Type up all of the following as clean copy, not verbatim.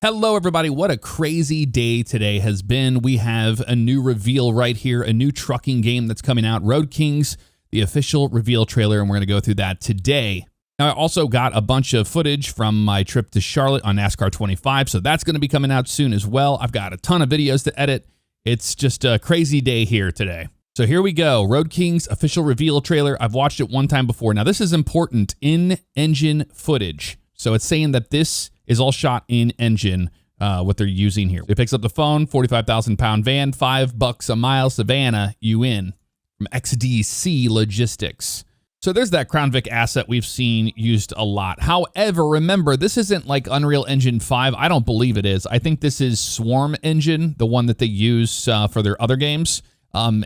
Hello, everybody. What a crazy day today has been. We have a new reveal right here, a new trucking game that's coming out, Road Kings, the official reveal trailer, and we're going to go through that today. Now, I also got a bunch of footage from my trip to Charlotte on NASCAR 25, so that's going to be coming out soon as well. I've got a ton of videos to edit. It's just a crazy day here today. So here we go, Road Kings official reveal trailer. I've watched it one time before. Now, this is important, in-engine footage. So it's saying that this is all shot in engine, what they're using here. It picks up the phone, 45,000-pound van, $5 a mile, Savannah, you in, from XDC Logistics. So there's that Crown Vic asset we've seen used a lot. However, remember, this isn't like Unreal Engine 5. I don't believe it is. I think this is Swarm Engine, the one that they use for their other games.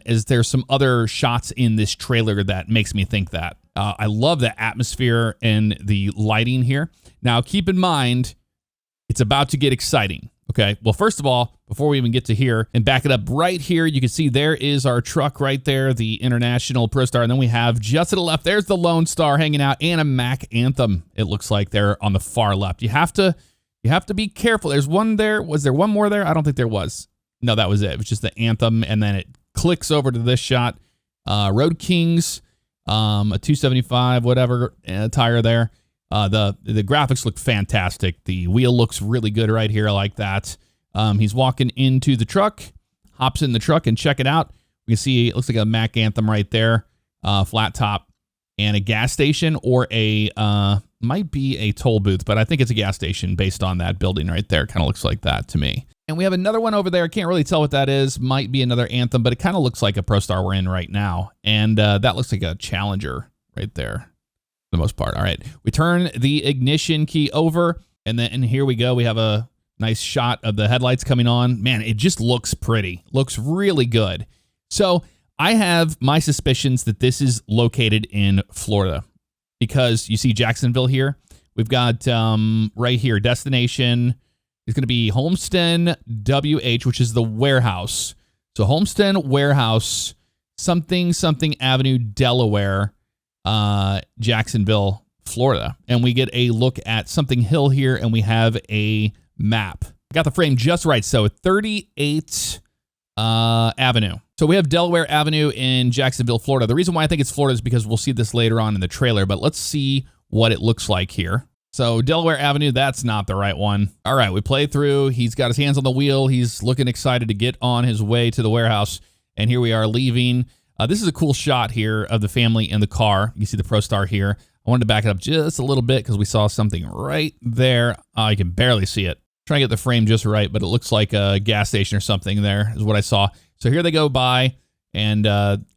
Is there some other shots in this trailer that makes me think that? I love the atmosphere and the lighting here. Now, keep in mind, it's about to get exciting, okay? Well, first of all, before we even get to here, and back it up right here, you can see there is our truck right there, the International Pro Star, and then we have just to the left, there's the Lone Star hanging out, and a Mac Anthem, it looks like there on the far left. You have to be careful. There's one there. Was there one more there? I don't think there was. No, that was it. It was just the Anthem, and then it clicks over to this shot. Road Kings, a 275, whatever, tire there. The graphics look fantastic. The wheel looks really good right here. I like that. He's walking into the truck, hops in the truck, and check it out. We can see it looks like a Mac Anthem right there, flat top, and a gas station or a might be a toll booth, but I think it's a gas station based on that building right there. Kind of looks like that to me. And we have another one over there. I can't really tell what that is. Might be another Anthem, but it kind of looks like a Pro Star we're in right now. And that looks like a Challenger right there. The most part. All right, we turn the ignition key over, and then here we go. We have a nice shot of the headlights coming on. Man, it just looks pretty. Looks really good. So I have my suspicions that this is located in Florida because you see Jacksonville here. We've got right here, destination is going to be Homestead WH, which is the warehouse. So Homestead Warehouse, something Avenue, Delaware, Jacksonville, Florida. And we get a look at Something Hill here, and we have a map. Got the frame just right. So 38th Avenue. So we have Delaware Avenue in Jacksonville, Florida. The reason why I think it's Florida is because we'll see this later on in the trailer, but let's see what it looks like here. So Delaware Avenue, that's not the right one. All right, we play through. He's got his hands on the wheel. He's looking excited to get on his way to the warehouse. And here we are leaving. This is a cool shot here of the family in the car. You can see the Pro Star here. I wanted to back it up just a little bit because we saw something right there. I can barely see it. Trying to get the frame just right, but it looks like a gas station or something there is what I saw. So here they go by. And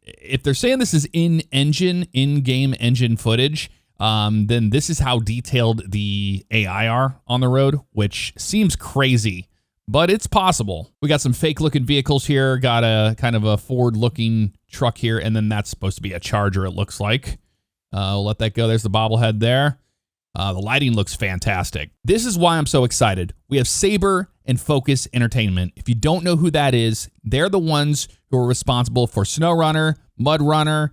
if they're saying this is in-game engine footage, then this is how detailed the AI are on the road, which seems crazy, but it's possible. We got some fake-looking vehicles here, got a kind of a Ford-looking truck here, and then that's supposed to be a Charger, it looks like. We'll let that go. There's the bobblehead there. The lighting looks fantastic. This is why I'm so excited. We have Saber and Focus Entertainment. If you don't know who that is, they're the ones who are responsible for SnowRunner, MudRunner,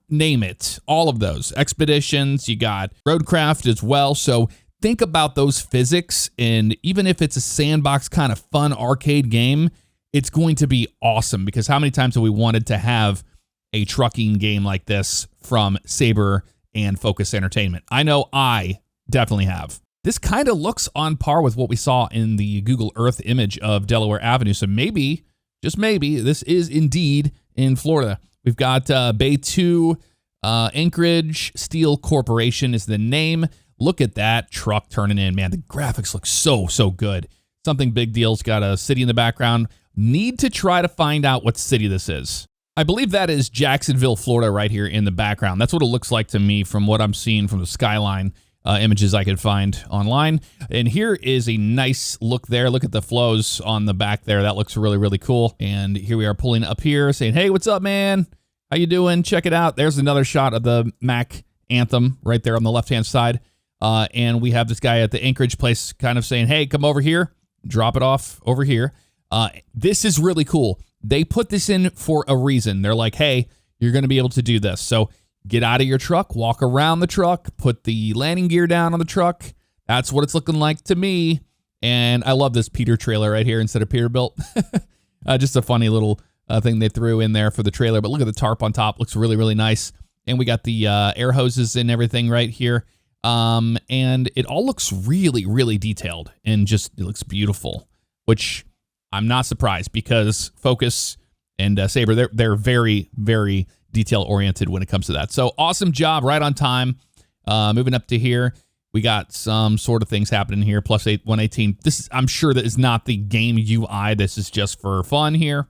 name it. All of those. Expeditions, you got Roadcraft as well. So think about those physics, and even if it's a sandbox kind of fun arcade game, it's going to be awesome because how many times have we wanted to have a trucking game like this from Saber and Focus Entertainment? I know I definitely have. This kind of looks on par with what we saw in the Google Earth image of Delaware Avenue. So maybe, just maybe, this is indeed in Florida. We've got Bay 2, Anchorage Steel Corporation is the name. Look at that truck turning in, man. The graphics look so good. Something Big Deal's got a city in the background. Need to try to find out what city this is. I believe that is Jacksonville, Florida right here in the background. That's what it looks like to me from what I'm seeing from the skyline images I could find online. And here is a nice look there. Look at the flows on the back there. That looks really cool. And here we are pulling up here saying, hey, what's up, man? How you doing? Check it out. There's another shot of the Mac Anthem right there on the left-hand side. And we have this guy at the Anchorage place kind of saying, hey, come over here. Drop it off over here. This is really cool. They put this in for a reason. They're like, hey, you're going to be able to do this. So get out of your truck, walk around the truck, put the landing gear down on the truck. That's what it's looking like to me. And I love this Peter trailer right here instead of Peterbilt. Just a funny little thing they threw in there for the trailer. But look at the tarp on top. Looks really, really nice. And we got the air hoses and everything right here. And it all looks really, really detailed and just it looks beautiful, which I'm not surprised because Focus and Sabre, they're very, very detail oriented when it comes to that. So awesome job, right on time. Moving up to here, we got some sort of things happening here. Plus 118. This is, I'm sure that is not the game UI. This is just for fun here.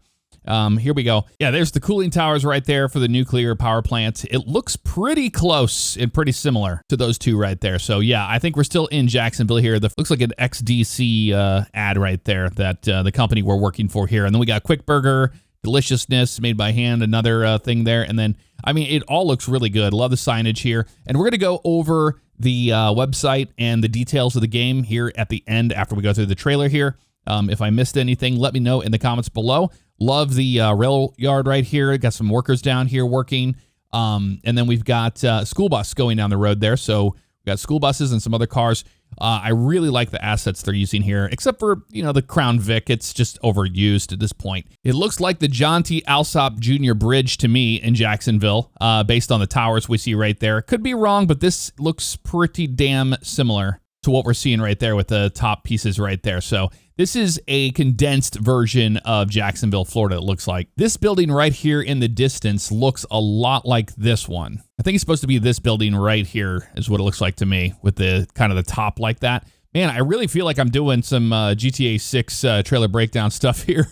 Here we go. Yeah, there's the cooling towers right there for the nuclear power plant. It looks pretty close and pretty similar to those two right there. So yeah, I think we're still in Jacksonville here. Looks like an XDC ad right there that the company we're working for here. And then we got Quick Burger, Deliciousness, made by hand, another thing there. And then, I mean, it all looks really good. Love the signage here. And we're going to go over the website and the details of the game here at the end after we go through the trailer here. If I missed anything, let me know in the comments below. Love the rail yard right here. Got some workers down here working. And then we've got school bus going down the road there. So we've got school buses and some other cars. I really like the assets they're using here, except for, you know, the Crown Vic. It's just overused at this point. It looks like the John T. Alsop Jr. Bridge to me in Jacksonville, based on the towers we see right there. Could be wrong, but this looks pretty damn similar to what we're seeing right there with the top pieces right there. So this is a condensed version of Jacksonville, Florida, it looks like. This building right here in the distance looks a lot like this one. I think it's supposed to be this building right here is what it looks like to me with the kind of the top like that. Man, I really feel like I'm doing some GTA 6 trailer breakdown stuff here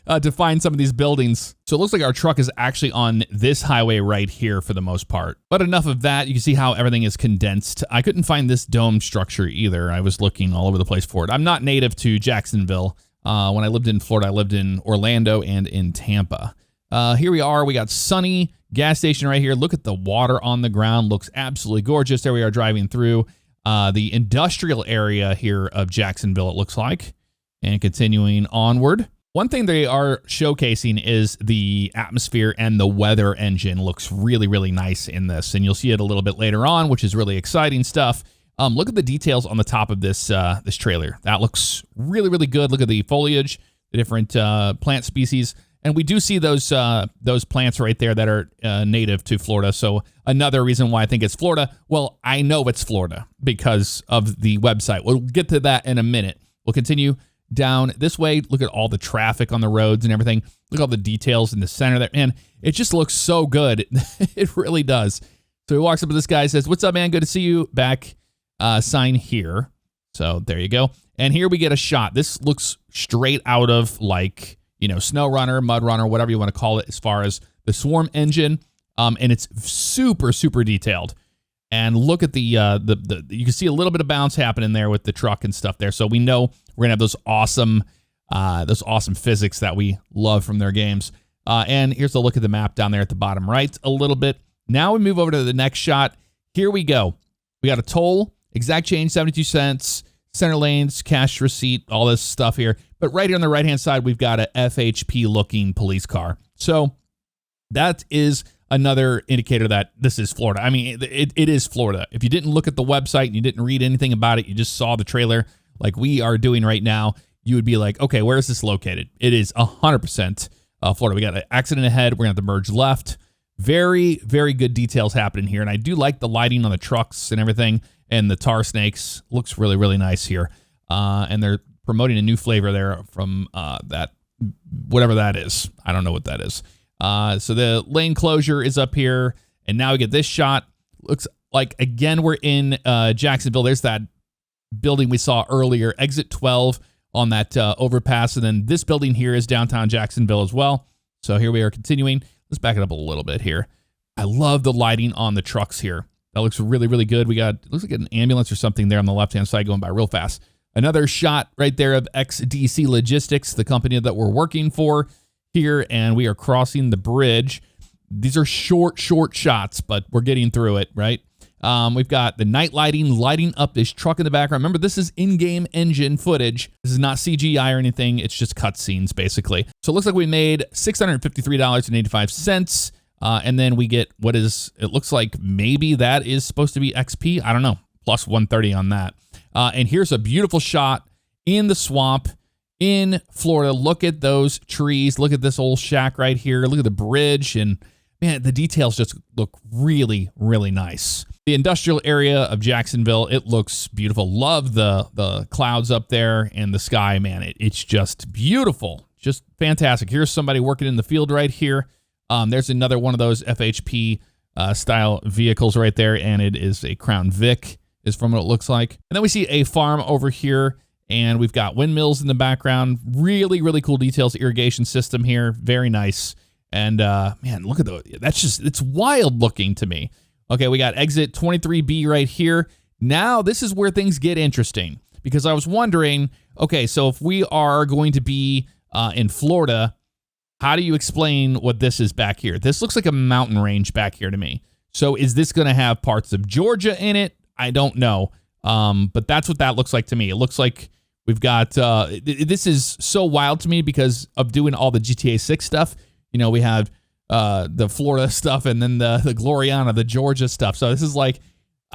to find some of these buildings. So it looks like our truck is actually on this highway right here for the most part. But enough of that. You can see how everything is condensed. I couldn't find this dome structure either. I was looking all over the place for it. I'm not native to Jacksonville. When I lived in Florida, I lived in Orlando and in Tampa. Here we are. We got Sunny gas station right here. Look at the water on the ground. Looks absolutely gorgeous. There we are driving through the industrial area here of Jacksonville, it looks like. And continuing onward. One thing they are showcasing is the atmosphere and the weather engine looks really, really nice in this. And you'll see it a little bit later on, which is really exciting stuff. Look at the details on the top of this this trailer. That looks really, really good. Look at the foliage, the different plant species. And we do see those plants right there that are native to Florida. So another reason why I think it's Florida. Well, I know it's Florida because of the website. We'll get to that in a minute. We'll continue down this way. Look at all the traffic on the roads and everything. Look at all the details in the center there. Man, it just looks so good. It really does. So he walks up to this guy, says, "What's up, man? Good to see you back. Sign here." So there you go. And here we get a shot. This looks straight out of like, you know, Snow Runner, Mud Runner, whatever you want to call it, as far as the Swarm engine. And it's super, super detailed. And look at the you can see a little bit of bounce happening there with the truck and stuff there. So we know we're gonna have those awesome physics that we love from their games. And here's a look at the map down there at the bottom right a little bit. Now we move over to the next shot. Here we go. We got a toll, exact change, 72 cents, center lanes, cash receipt, all this stuff here. But right here on the right-hand side, we've got a FHP-looking police car. So that is another indicator that this is Florida. I mean, it is Florida. If you didn't look at the website and you didn't read anything about it, you just saw the trailer like we are doing right now, you would be like, okay, where is this located? It is 100% Florida. We got an accident ahead. We're going to have to merge left. Very, very good details happening here. And I do like the lighting on the trucks and everything. And the tar snakes looks really, really nice here. And they're promoting a new flavor there from that, whatever that is. I don't know what that is. So the lane closure is up here. And now we get this shot. Looks like, again, we're in Jacksonville. There's that building we saw earlier, exit 12 on that overpass. And then this building here is downtown Jacksonville as well. So here we are continuing. Let's back it up a little bit here. I love the lighting on the trucks here. That looks really, really good. We got, looks like an ambulance or something there on the left-hand side going by real fast. Another shot right there of XDC Logistics, the company that we're working for here, and we are crossing the bridge. These are short shots, but we're getting through it, right? We've got the night lighting up this truck in the background. Remember, this is in-game engine footage. This is not CGI or anything. It's just cutscenes, basically. So it looks like we made $653.85. And then we get what is, it looks like maybe that is supposed to be XP. I don't know. Plus 130 on that. And here's a beautiful shot in the swamp in Florida. Look at those trees. Look at this old shack right here. Look at the bridge. And man, the details just look really, really nice. The industrial area of Jacksonville, it looks beautiful. Love the clouds up there and the sky, man. It's just beautiful. Just fantastic. Here's somebody working in the field right here. There's another one of those FHP style vehicles right there, and it is a Crown Vic, is from what it looks like. And then we see a farm over here, and we've got windmills in the background. Really, really cool details. Irrigation system here. Very nice. And man, look at those. That's just, it's wild looking to me. Okay, we got exit 23B right here. Now, this is where things get interesting, because I was wondering, okay, so if we are going to be in Florida, how do you explain what this is back here? This looks like a mountain range back here to me. So is this going to have parts of Georgia in it? I don't know. But that's what that looks like to me. It looks like we've got, this is so wild to me because of doing all the GTA 6 stuff. You know, we have the Florida stuff and then the Gloriana, the Georgia stuff. So this is like,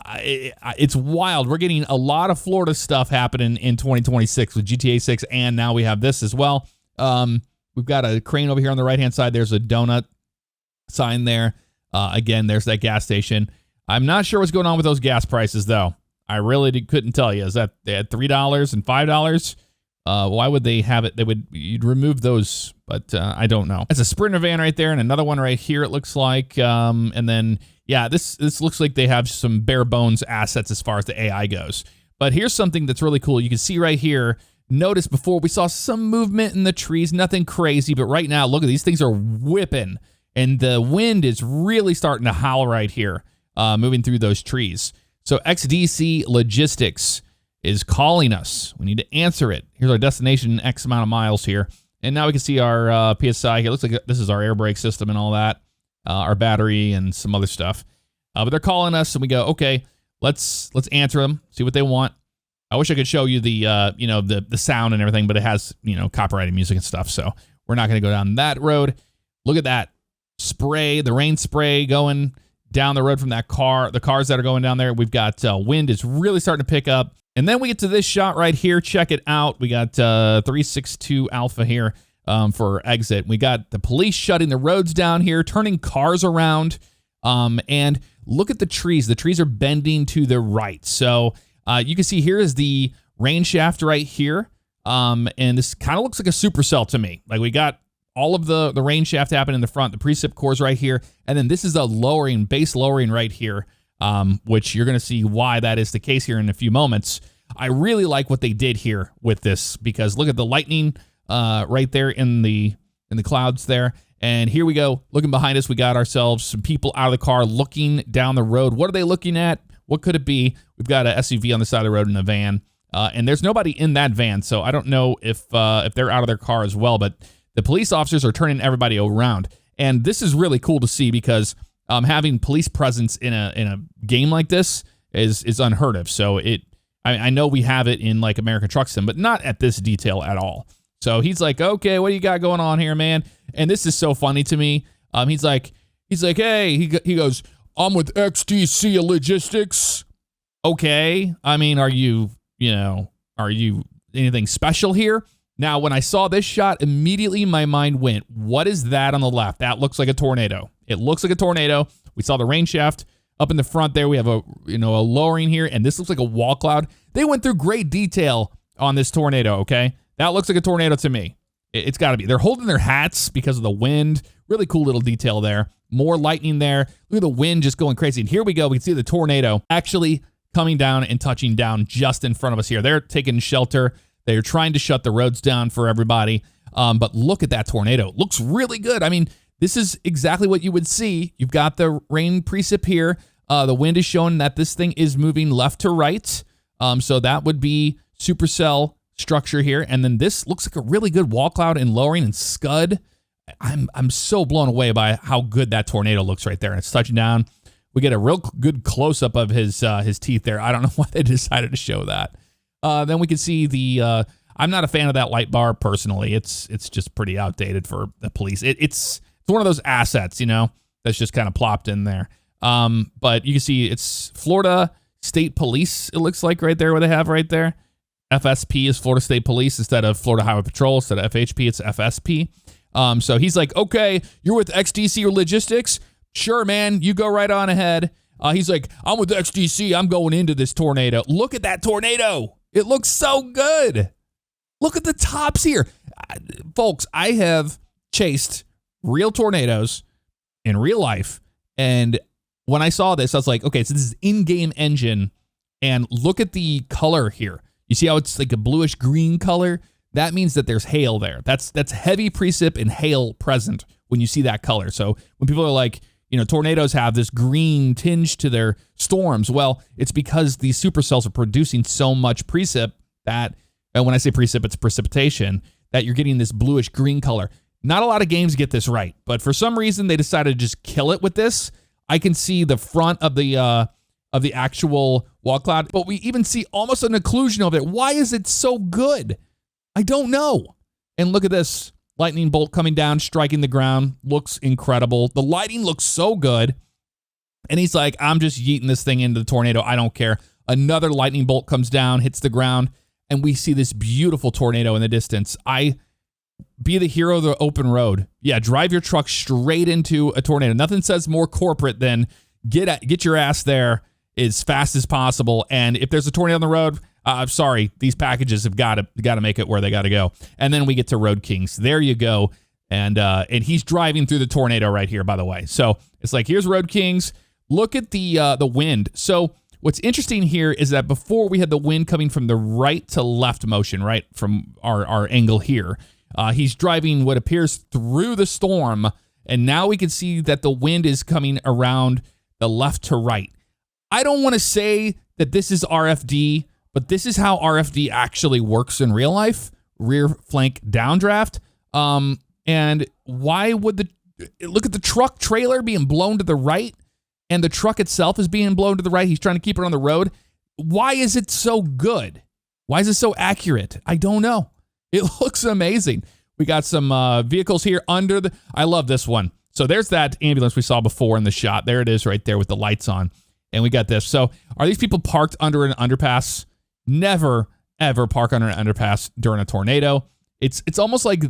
it's wild. We're getting a lot of Florida stuff happening in 2026 with GTA 6, and now we have this as well. We've got a crane over here on the right-hand side. There's a donut sign there. Again, there's that gas station. I'm not sure what's going on with those gas prices, though. I really couldn't tell you. Is that they had $3 and $5? Why would they have it? You'd remove those, but I don't know. That's a Sprinter van right there, and another one right here, it looks like. And then, yeah, this looks like they have some bare bones assets as far as the AI goes. But here's something that's really cool. You can see right here, notice before we saw some movement in the trees, nothing crazy, but right now, look at these things are whipping, and the wind is really starting to howl right here, moving through those trees. So XDC Logistics is calling us. We need to answer it. Here's our destination, X amount of miles here. And now we can see our PSI here. Looks like this is our air brake system and all that, our battery and some other stuff. But they're calling us, and we go, okay, let's answer them, see what they want. I wish I could show you the the sound and everything, but it has, copyrighted music and stuff, so we're not going to go down that road. Look at that spray, the rain spray going down the road from that car, the cars that are going down there. We've got wind is really starting to pick up. And then we get to this shot right here. Check it out. We got 362 Alpha here for exit. We got the police shutting the roads down here, turning cars around. And look at the trees. The trees are bending to the right. So you can see here is the rain shaft right here. And this kind of looks like a supercell to me. Like we got all of the rain shaft happening in the front, the precip cores right here. And then this is a lowering, base lowering right here, which you're going to see why that is the case here in a few moments. I really like what they did here with this, because look at the lightning right there in the clouds there. And here we go. Looking behind us, we got ourselves some people out of the car looking down the road. What are they looking at? What could it be? We've got an SUV on the side of the road and a van. And there's nobody in that van, so I don't know if they're out of their car as well. But the police officers are turning everybody around. And this is really cool to see, because having police presence in a game like this is unheard of. So I know we have it in like American Truck Sim, but not at this detail at all. So he's like, okay, what do you got going on here, man? And this is so funny to me. He's like, hey, he goes, I'm with XDC Logistics. Okay. I mean, are you anything special here? Now, when I saw this shot, immediately my mind went, what is that on the left? That looks like a tornado. It looks like a tornado. We saw the rain shaft up in the front there. We have a lowering here, and this looks like a wall cloud. They went through great detail on this tornado, okay? That looks like a tornado to me. It's got to be. They're holding their hats because of the wind. Really cool little detail there. More lightning there. Look at the wind just going crazy. And here we go. We can see the tornado actually coming down and touching down just in front of us here. They're taking shelter. They're trying to shut the roads down for everybody. But look at that tornado. It looks really good. I mean, this is exactly what you would see. You've got the rain precip here. The wind is showing that this thing is moving left to right. So that would be supercell structure here. And then this looks like a really good wall cloud and lowering and scud. I'm so blown away by how good that tornado looks right there. And it's touching down. We get a real good close-up of his teeth there. I don't know why they decided to show that. Then we can see the... I'm not a fan of that light bar personally. It's just pretty outdated for the police. It's one of those assets, that's just kind of plopped in there. But you can see it's Florida State Police, it looks like right there, what they have right there. FSP is Florida State Police instead of Florida Highway Patrol. Instead of FHP, it's FSP. So he's like, okay, you're with XDC or Logistics? Sure, man, you go right on ahead. He's like, I'm with XDC. I'm going into this tornado. Look at that tornado. It looks so good. Look at the tops here. Folks, I have chased real tornadoes in real life. And when I saw this, I was like, okay, so this is in-game engine. And look at the color here. You see how it's like a bluish green color? That means that there's hail there. That's heavy precip and hail present when you see that color. So when people are like, tornadoes have this green tinge to their storms. Well, it's because these supercells are producing so much precip that, and when I say precip, it's precipitation, that you're getting this bluish green color. Not a lot of games get this right, but for some reason they decided to just kill it with this. I can see the front of the actual wall cloud, but we even see almost an occlusion of it. Why is it so good? I don't know. And look at this. Lightning bolt coming down, striking the ground. Looks incredible. The lighting looks so good. And he's like, I'm just yeeting this thing into the tornado. I don't care. Another lightning bolt comes down, hits the ground, and we see this beautiful tornado in the distance. Be the hero of the open road. Yeah, drive your truck straight into a tornado. Nothing says more corporate than get your ass there as fast as possible. And if there's a tornado on the road, I'm sorry, these packages have got to make it where they got to go. And then we get to Road Kings. There you go. And he's driving through the tornado right here, by the way. So it's like, here's Road Kings. Look at the wind. So what's interesting here is that before we had the wind coming from the right to left motion, right from our angle here. He's driving what appears through the storm, and now we can see that the wind is coming around the left to right. I don't want to say that this is RFD, but this is how RFD actually works in real life, rear flank downdraft. And why would look at the truck trailer being blown to the right, and the truck itself is being blown to the right. He's trying to keep it on the road. Why is it so good? Why is it so accurate? I don't know. It looks amazing. We got some vehicles here under I love this one. So there's that ambulance we saw before in the shot. There it is right there with the lights on. And we got this. So are these people parked under an underpass? Never, ever park under an underpass during a tornado. It's almost like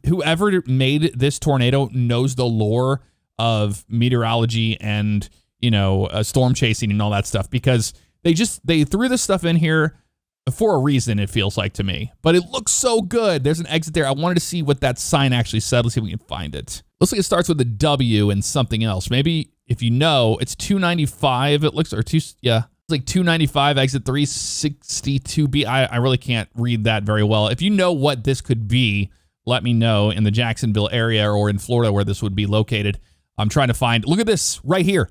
whoever made this tornado knows the lore of meteorology and, storm chasing and all that stuff, because they threw this stuff in here for a reason, it feels like to me. But it looks so good. There's an exit there. I wanted to see what that sign actually said. Let's see if we can find it. Looks like it starts with a W and something else. Maybe if you know, it's 295. It looks, it's like 295 exit 362B. I really can't read that very well. If you know what this could be, let me know in the Jacksonville area or in Florida where this would be located. I'm trying to find, look at this right here.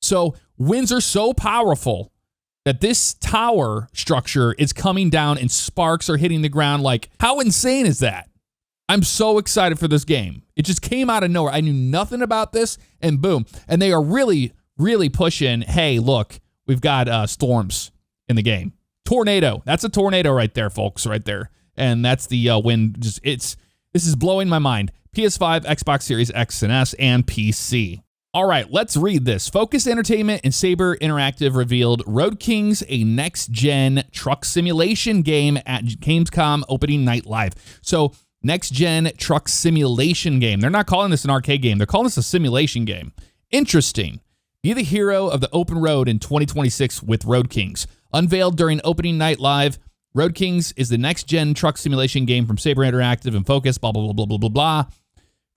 So winds are so powerful that this tower structure is coming down and sparks are hitting the ground. Like, how insane is that? I'm so excited for this game. It just came out of nowhere. I knew nothing about this, and boom. And they are really, really pushing, hey, look, we've got storms in the game. Tornado. That's a tornado right there, folks, right there. And that's the wind. This is blowing my mind. PS5, Xbox Series X and S, and PC. All right, let's read this. Focus Entertainment and Saber Interactive revealed Road Kings, a next-gen truck simulation game at Gamescom opening night live. So, next-gen truck simulation game. They're not calling this an arcade game. They're calling this a simulation game. Interesting. Be the hero of the open road in 2026 with Road Kings. Unveiled during opening night live, Road Kings is the next-gen truck simulation game from Saber Interactive and Focus, blah, blah, blah, blah, blah, blah, blah.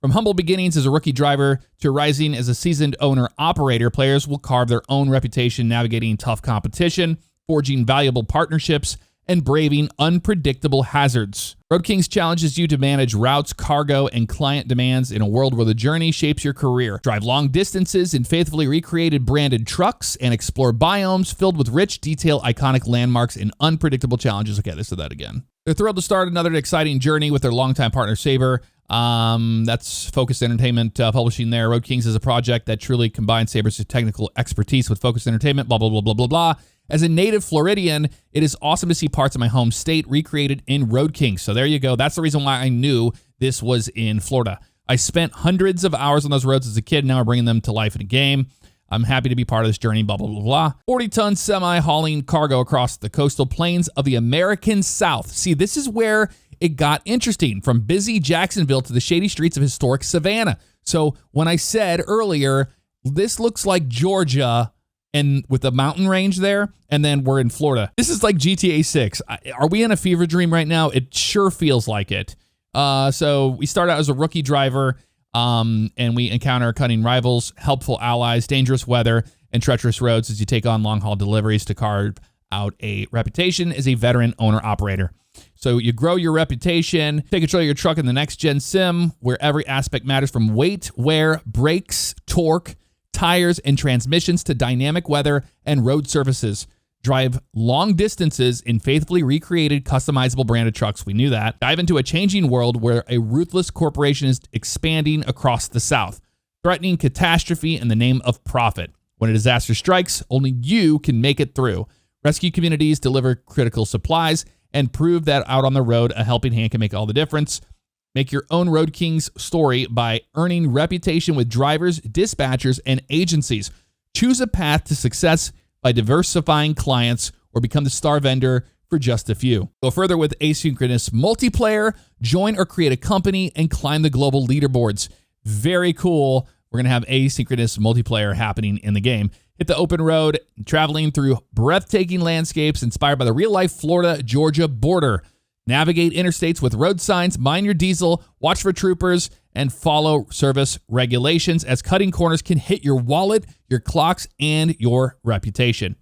From humble beginnings as a rookie driver to rising as a seasoned owner-operator, players will carve their own reputation navigating tough competition, forging valuable partnerships, and braving unpredictable hazards. Road Kings challenges you to manage routes, cargo, and client demands in a world where the journey shapes your career. Drive long distances in faithfully recreated branded trucks and explore biomes filled with rich, detailed, iconic landmarks and unpredictable challenges. Okay, let's do that again. They're thrilled to start another exciting journey with their longtime partner, Saber. That's Focus Entertainment publishing there. Road Kings is a project that truly combines Saber's technical expertise with Focus Entertainment, blah, blah, blah, blah, blah, blah. As a native Floridian, it is awesome to see parts of my home state recreated in Road Kings. So there you go. That's the reason why I knew this was in Florida. I spent hundreds of hours on those roads as a kid. Now we're bringing them to life in a game. I'm happy to be part of this journey, blah, blah, blah, blah. 40-ton semi hauling cargo across the coastal plains of the American South. See, this is where it got interesting, from busy Jacksonville to the shady streets of historic Savannah. So when I said earlier, this looks like Georgia and with the mountain range there, and then we're in Florida. This is like GTA 6. Are we in a fever dream right now? It sure feels like it. So we start out as a rookie driver, and we encounter cunning rivals, helpful allies, dangerous weather, and treacherous roads as you take on long-haul deliveries to carve out a reputation as a veteran owner-operator. So you grow your reputation, take control of your truck in the next-gen sim, where every aspect matters, from weight, wear, brakes, torque, tires, and transmissions to dynamic weather and road surfaces. Drive long distances in faithfully recreated, customizable branded trucks. We knew that. Dive into a changing world where a ruthless corporation is expanding across the South, threatening catastrophe in the name of profit. When a disaster strikes, only you can make it through. Rescue communities, deliver critical supplies, and prove that out on the road, a helping hand can make all the difference. Make your own Road Kings story by earning reputation with drivers, dispatchers, and agencies. Choose a path to success by diversifying clients, or become the star vendor for just a few. Go further with asynchronous multiplayer, join or create a company, and climb the global leaderboards. Very cool. We're going to have asynchronous multiplayer happening in the game. Hit the open road, traveling through breathtaking landscapes inspired by the real-life Florida-Georgia border. Navigate interstates with road signs, mind your diesel, watch for troopers, and follow service regulations, as cutting corners can hit your wallet, your clocks, and your reputation.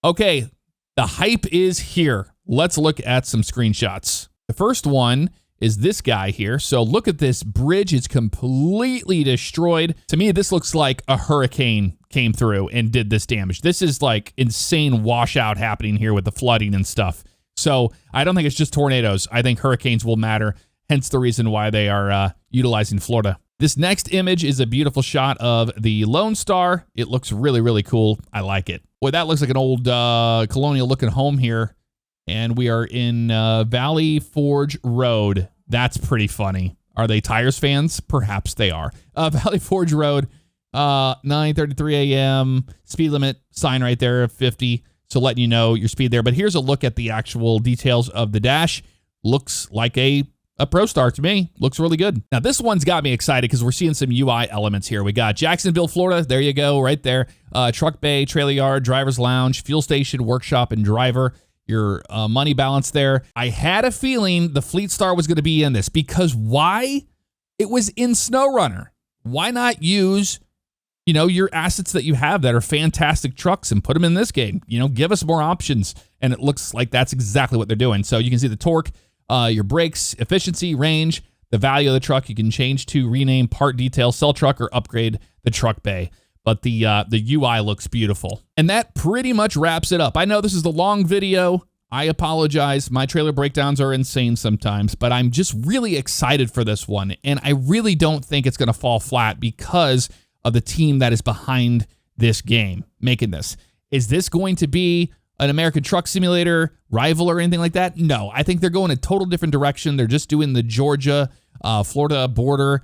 Okay, the hype is here. Let's look at some screenshots. The first one is this guy here. So look at this bridge. It's completely destroyed. To me, this looks like a hurricane came through and did this damage. This is like insane washout happening here with the flooding and stuff. So I don't think it's just tornadoes. I think hurricanes will matter, hence the reason why they are utilizing Florida. This next image is a beautiful shot of the Lone Star. It looks really, really cool. I like it. Boy, that looks like an old colonial-looking home here. And we are in Valley Forge Road. That's pretty funny. Are they Tires fans? Perhaps they are. Valley Forge Road, 9:33 a.m. Speed limit sign right there, 50. So letting you know your speed there. But here's a look at the actual details of the dash. Looks like a Pro Star to me. Looks really good. Now, this one's got me excited because we're seeing some UI elements here. We got Jacksonville, Florida. There you go, right there. Truck bay, trailer yard, driver's lounge, fuel station, workshop, and driver. Your money balance there. I had a feeling the Fleet Star was going to be in this, because why? It was in SnowRunner. Why not use, your assets that you have that are fantastic trucks and put them in this game? Give us more options. And it looks like that's exactly what they're doing. So you can see the torque, your brakes, efficiency, range, the value of the truck. You can change to rename, part detail, sell truck, or upgrade the truck bay. But the UI looks beautiful. And that pretty much wraps it up. I know this is a long video. I apologize. My trailer breakdowns are insane sometimes, but I'm just really excited for this one. And I really don't think it's going to fall flat because of the team that is behind this game, making this. Is this going to be an American Truck Simulator rival or anything like that? No, I think they're going a total different direction. They're just doing the Georgia, Florida border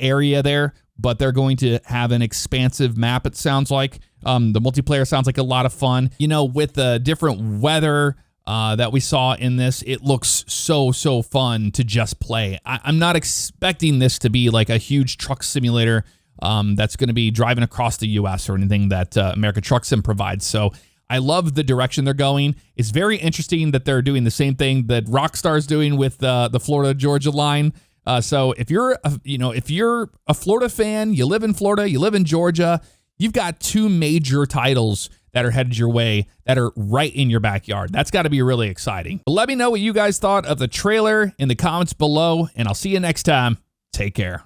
area there, but they're going to have an expansive map, it sounds like. The multiplayer sounds like a lot of fun. With the different weather that we saw in this, it looks so fun to just play. I'm not expecting this to be like a huge truck simulator that's going to be driving across the U.S. or anything that American Truck Sim provides. So I love the direction they're going. It's very interesting that they're doing the same thing that Rockstar's doing with the Florida-Georgia line. So if you're a Florida fan, you live in Florida, you live in Georgia, you've got two major titles that are headed your way that are right in your backyard. That's got to be really exciting. But let me know what you guys thought of the trailer in the comments below, and I'll see you next time. Take care.